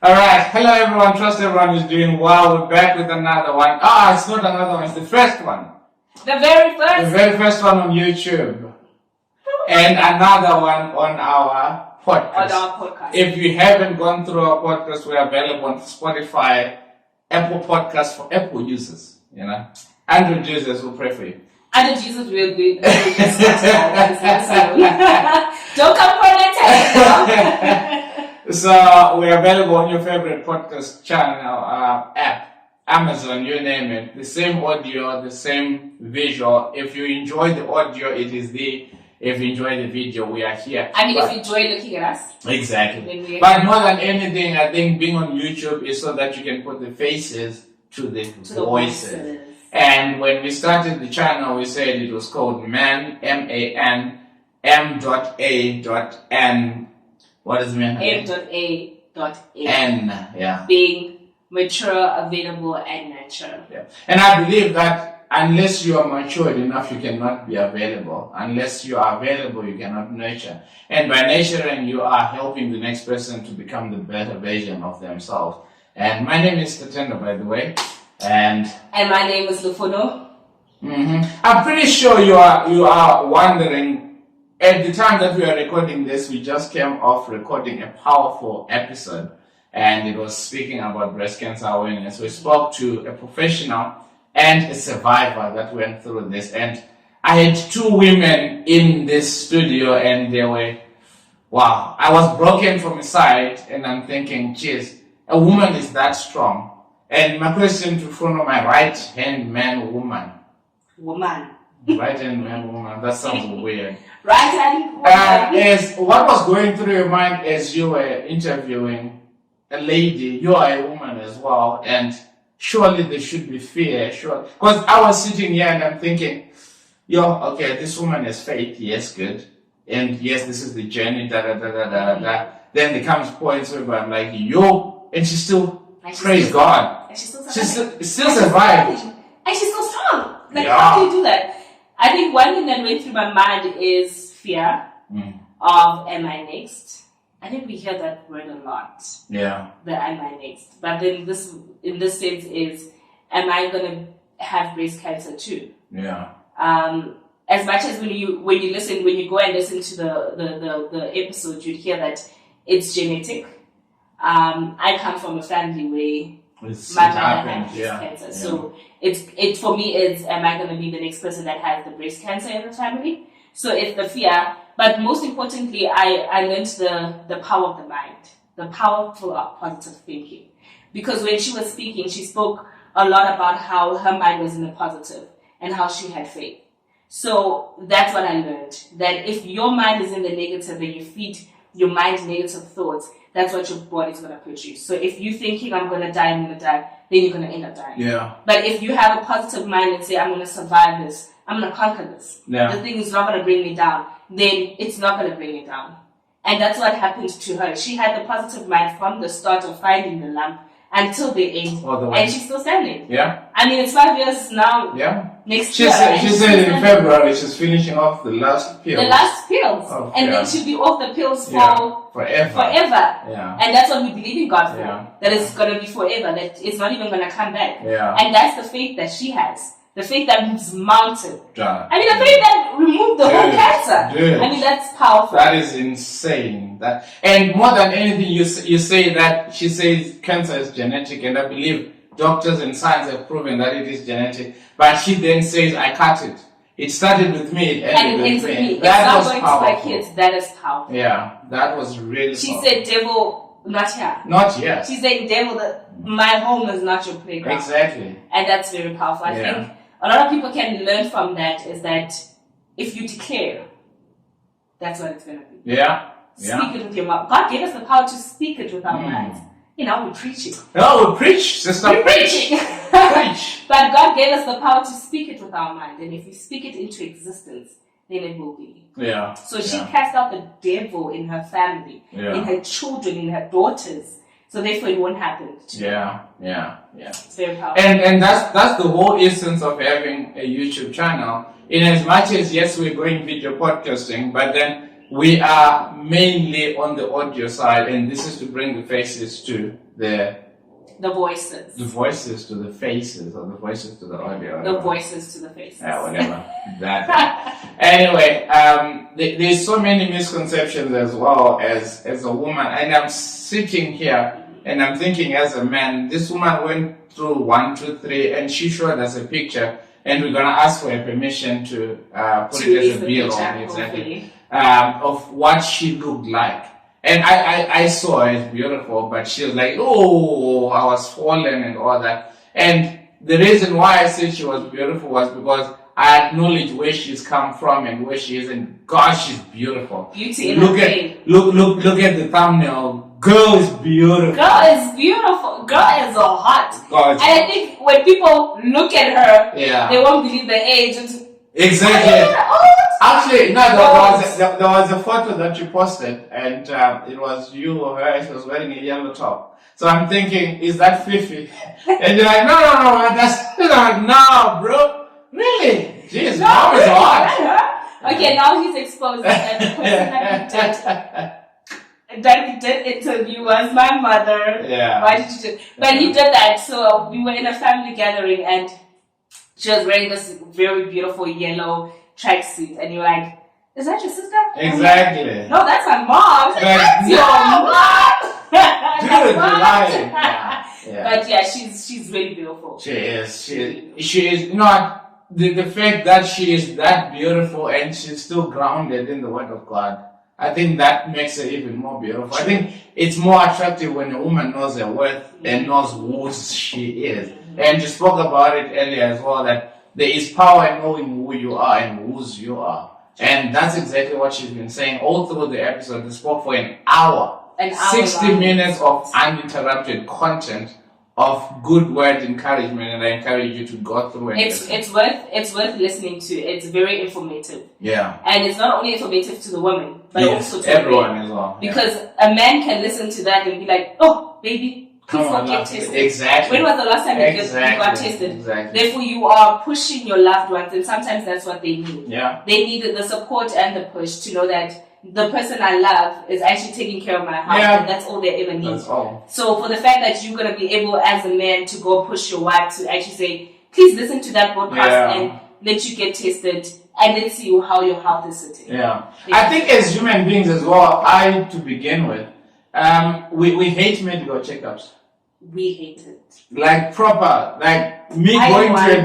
Alright, hello everyone, trust everyone is doing well. We're back with another one. It's not another one, it's the first one. The very first? The very first one on YouTube. And another one on our podcast. If you haven't gone through our podcast, we're available on Spotify, Apple Podcasts for Apple users, Android users will pray for you. Android users will be Don't come for an attack. So we're available on your favorite podcast channel, app, Amazon, you name it. The same audio, the same visual. If you enjoy the audio, it is there. If you enjoy the video, we are here. If you enjoy looking at us. Exactly. But more than anything, I think being on YouTube is so that you can put the faces to the voices. And when we started the channel, we said it was called M.A.N, M.A.N, M.A.N. What does M.A.N? M.A.N. Yeah. Being mature, available, and nurture. Yeah. And I believe that unless you are matured enough, you cannot be available. Unless you are available, you cannot nurture. And by nurturing, you are helping the next person to become the better version of themselves. And my name is Tatendo, by the way. And my name is Lufuno. I'm pretty sure you are wondering. At the time that we are recording this, we just came off recording a powerful episode, and it was speaking about breast cancer awareness. We spoke to a professional and a survivor that went through this, and I had two women in this studio, and they were, wow, I was broken from inside, and I'm thinking, geez, a woman is that strong. And my question to Funo, my right-hand man, woman. Right-hand man, woman, that sounds weird. Right-hand is what was going through your mind as you were interviewing a lady? You are a woman as well, and surely there should be fear, sure. Because I was sitting here and I'm thinking, okay, this woman has faith, yes, good. And yes, this is the journey, Then there comes points where I'm like, and she still, praise God. And she still survived. And she's still strong. How do you do that? I think one thing that went through my mind is fear of am I next? I think we hear that word a lot. Yeah. The am I next? But then in this sense is, am I gonna have breast cancer too? Yeah. As much as when you go and listen to the episode, you'd hear that it's genetic. I come from a family where my mother had breast cancer. So it for me is, am I going to be the next person that has the breast cancer in the family? So it's the fear. But most importantly, I learned the power of the mind, the powerful of positive thinking. Because when she was speaking, she spoke a lot about how her mind was in the positive and how she had faith. So that's what I learned. That if your mind is in the negative and you feed your mind negative thoughts, that's what your body's going to produce. So if you're thinking, I'm going to die, then you're going to end up dying. Yeah. But if you have a positive mind and say, I'm going to survive this, I'm going to conquer this. Yeah. The thing is not going to bring me down. Then it's not going to bring me down. And that's what happened to her. She had the positive mind from the start of finding the lump until the end. And she's still standing. Yeah. It's 5 years now. Yeah. Next year. She said in February she's finishing off the last pills. The last pills. Then she'll be off the pills for forever. Yeah. And that's what we believe in God for. Yeah. That it's going to be forever. That it's not even going to come back. Yeah. And that's the faith that she has. The faith that moves mountain. Yeah. The faith that removed the whole cancer. Dude. That's powerful. That is insane. And more than anything, you say that she says cancer is genetic, and I believe doctors and science have proven that it is genetic. But she then says, I cut it. It started with me, it ended with me. That was powerful. It's not going to my kids. That is powerful. Yeah, that was really She powerful. said, devil, not here. Not yet. She said, devil, my home is not your playground. Exactly. And that's very powerful. I think a lot of people can learn from that is that if you declare, that's what it's going to be. Yeah. Speak it with your mouth. God gave us the power to speak it with our minds. We preach it. No, we preach, sister. We preach. Preach. But God gave us the power to speak it with our mind. And if you speak it into existence, then it will be. Yeah. So she cast out the devil in her family, in her children, in her daughters. So therefore it won't happen to them. Yeah. It's very powerful. And that's the whole essence of having a YouTube channel. In as much as, yes, we're going video podcasting, but then We are mainly on the audio side, and this is to bring the faces to the voices. The voices to the faces, or the voices to the audio. The voices to the faces. Yeah, whatever. That. Anyway, there's so many misconceptions as well as a woman, and I'm sitting here and I'm thinking as a man, this woman went through 1, 2, 3, and she showed us a picture, and we're gonna ask for her permission to put it as a B-roll, exactly, of what she looked like. And I saw her, it's beautiful, but she was like, oh, I was fallen and all that. And the reason why I said she was beautiful was because I acknowledge where she's come from and where she is, and God, she's beautiful. Beauty in her face. Look at the thumbnail. Girl is beautiful. Girl is beautiful. Girl is so hot. God. And I think when people look at her, yeah, they won't believe the age. Exactly. Actually, no, there was a photo that you posted, and it was you or her. She was wearing a yellow top. So I'm thinking, is that Fifi? And you're like, no, that's no, bro. Really? Jeez, mom is hot. Okay, now he's exposed that the person that he did interview was my mother. Yeah. Why did you do? But he did that. So we were in a family gathering, and she was wearing this very beautiful yellow tracksuit, and you're like, "Is that your sister?" Exactly. Like, no, that's my mom. That's your mom. Dude, you're lying. Yeah. But yeah, she's really beautiful. She is. She is not. The fact that she is that beautiful and she's still grounded in the Word of God, I think that makes her even more beautiful. I think it's more attractive when a woman knows her worth and knows who she is. And you spoke about it earlier as well, that there is power in knowing who you are and whose you are. And that's exactly what she's been saying all through the episode. They spoke for an hour. 60 minutes of uninterrupted content of good word encouragement, and I encourage you to go through it. It's worth listening to. It's very informative. Yeah. And it's not only informative to the woman, but also to everyone as well. Because a man can listen to that and be like, "Oh, baby, please don't get tested." Exactly. When was the last time you got tested? Exactly. Therefore, you are pushing your loved ones, and sometimes that's what they need. Yeah. They need the support and the push to know that the person I love is actually taking care of my health, and that's all they ever need. That's all. So for the fact that you're going to be able as a man to go push your wife to actually say, please listen to that podcast and let you get tested, and let's see how your health is sitting. Yeah. I think as human beings as well, to begin with, we hate medical checkups. We hate it. Like proper, like me going to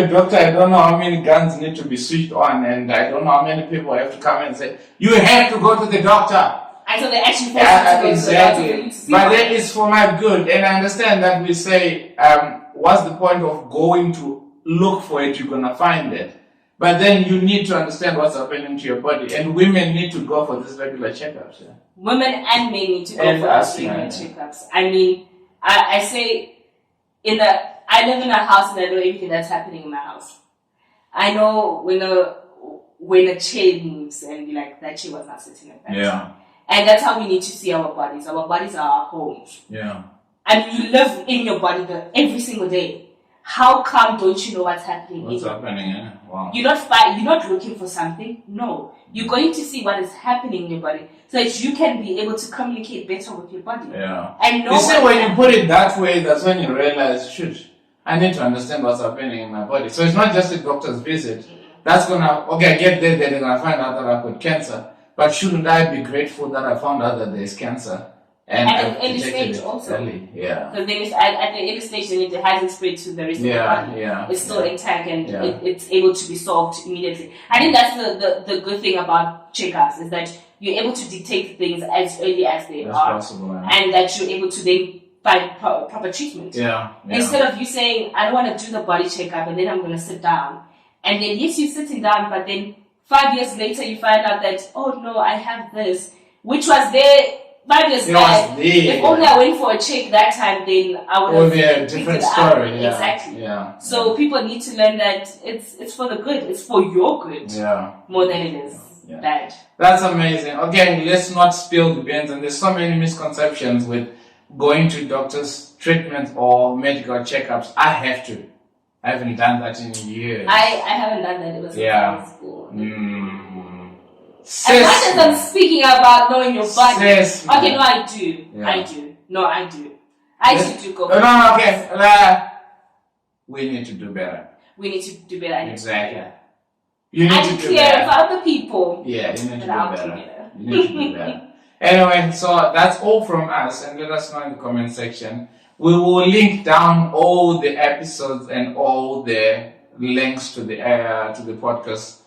a doctor, I don't know how many guns need to be switched on, and I don't know how many people have to come and say, you have to go to the doctor. Until they actually force you to go exactly. to the doctor. But that is for my good, and I understand that we say, what's the point of going to look for it? You're gonna find it. But then you need to understand what's happening to your body, and women need to go for these regular checkups. Yeah. Women and men need to go for these regular checkups. I mean, I say, I live in a house and I know everything that's happening in my house. I know when a chair moves and be like, that chair was not sitting like that. Yeah. And that's how we need to see our bodies. Our bodies are our homes. Yeah. And you live in your body every single day. How come don't you know what's happening? What's happening? Yeah. Wow. You're not looking for something. No. You're going to see what is happening in your body so that you can be able to communicate better with your body. Yeah. And you see, when you put it that way, that's when you realize, shoot, I need to understand what's happening in my body. So it's not just a doctor's visit. That's I get there, they're gonna find out that I've got cancer. But shouldn't I be grateful that I found out that there's cancer? And at the end stage also. Early. Yeah. Because then at the end stage, then it hasn't spread to the rest of the body. Yeah. It's still intact and it's able to be solved immediately. I think that's the good thing about checkups is that you're able to detect things as early as they are. Possible, and that you're able to then find proper treatment. Yeah. Instead of you saying, I don't want to do the body checkup and then I'm going to sit down. And then yes, you're sitting down, but then 5 years later you find out that, oh no, I have this, which was there 5 years back. If only I went for a check that time, then I would have be a different story. Yeah. Exactly. Yeah. So people need to learn that it's for the good. It's for your good. Yeah. More than it is bad. That's amazing. Again, let's not spill the beans. And there's so many misconceptions with going to doctor's treatments or medical checkups. I haven't done that in years. I haven't done that. It was in school. As much as I'm speaking about knowing your body. Sis, okay, no, I do. Yeah. I do. No, I do. I actually do go. No, okay. We need to do better. We need to do better. Exactly. You need to do clear better. for other people. Yeah, you need to do I'll better. do better. You need to do better. Anyway, so that's all from us, and let us know in the comment section. We will link down all the episodes and all the links to the podcast.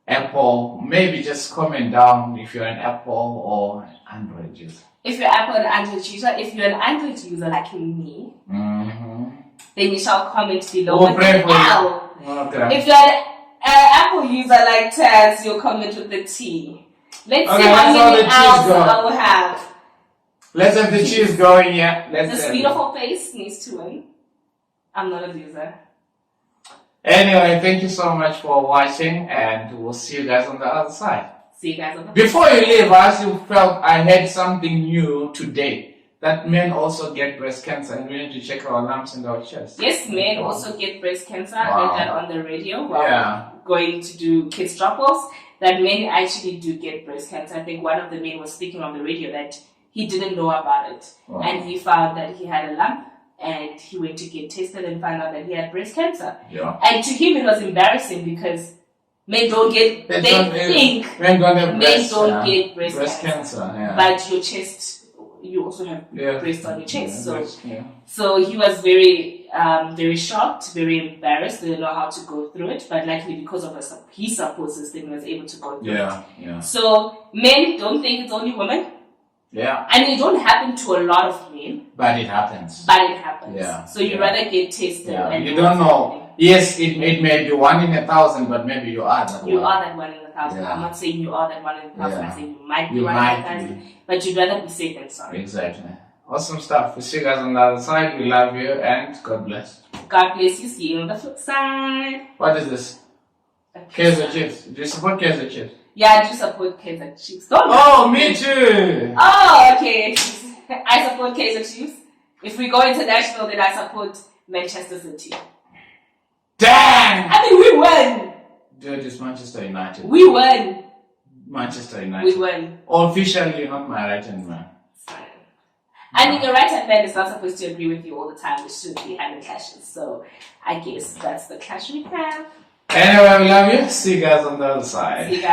Apple, maybe just comment down if you're an Apple or Android user. If you're Apple and Android user, if you're an Android user like me, then you shall comment below. We'll pray for you. Okay. If you're an Apple user like Taz, you'll comment with the T. Let's see how many L's I will have. Let's have the cheese going, yeah. This beautiful face needs to win. I'm not a loser. Anyway, thank you so much for watching, and we'll see you guys on the other side. See you guys on the Before you leave, I also felt I had something new today. That men also get breast cancer, and we need to check our lumps and our chest. Yes, men also get breast cancer. I heard that on the radio while going to do kids drop-offs. That men actually do get breast cancer. I think one of the men was speaking on the radio that he didn't know about it. And he found that he had a lump, and he went to get tested and found out that he had breast cancer. Yeah. And to him it was embarrassing because men don't get, men don't get breast cancer. Yeah. But your chest, you also have breast on your chest. So he was very shocked, very embarrassed, didn't know how to go through it, but luckily because of his support system, he was able to go through it. So men don't think it's only women. Yeah. And it don't happen to a lot of men. But it happens. Yeah. So you rather get tested. Yeah. And you don't know. Yes, it may be 1 in 1,000, but maybe you are that one. You are that 1 in 1,000. Yeah. I'm not saying you are that 1 in 1,000. Yeah. I'm saying you might be 1 in 1,000. But you'd rather be safe than sorry. Exactly. Awesome stuff. We'll see you guys on the other side. We love you and God bless. God bless you. See you on the flip side. What is this? Kaiser Chiefs. Do you support Kaiser Chiefs? Yeah, I do support Kaiser Chiefs. Me too! Oh, okay. I support Kaiser Chiefs. If we go international, then I support Manchester City. Damn! I mean, we won! Dude, it's Manchester United. We won! Manchester United. We won. Officially, you're not my right-hand man. Fine. I mean, your right-hand man is not supposed to agree with you all the time. We shouldn't be having clashes. So, I guess that's the clash we have. Anyway, we love you. See you guys on the other side. See you guys.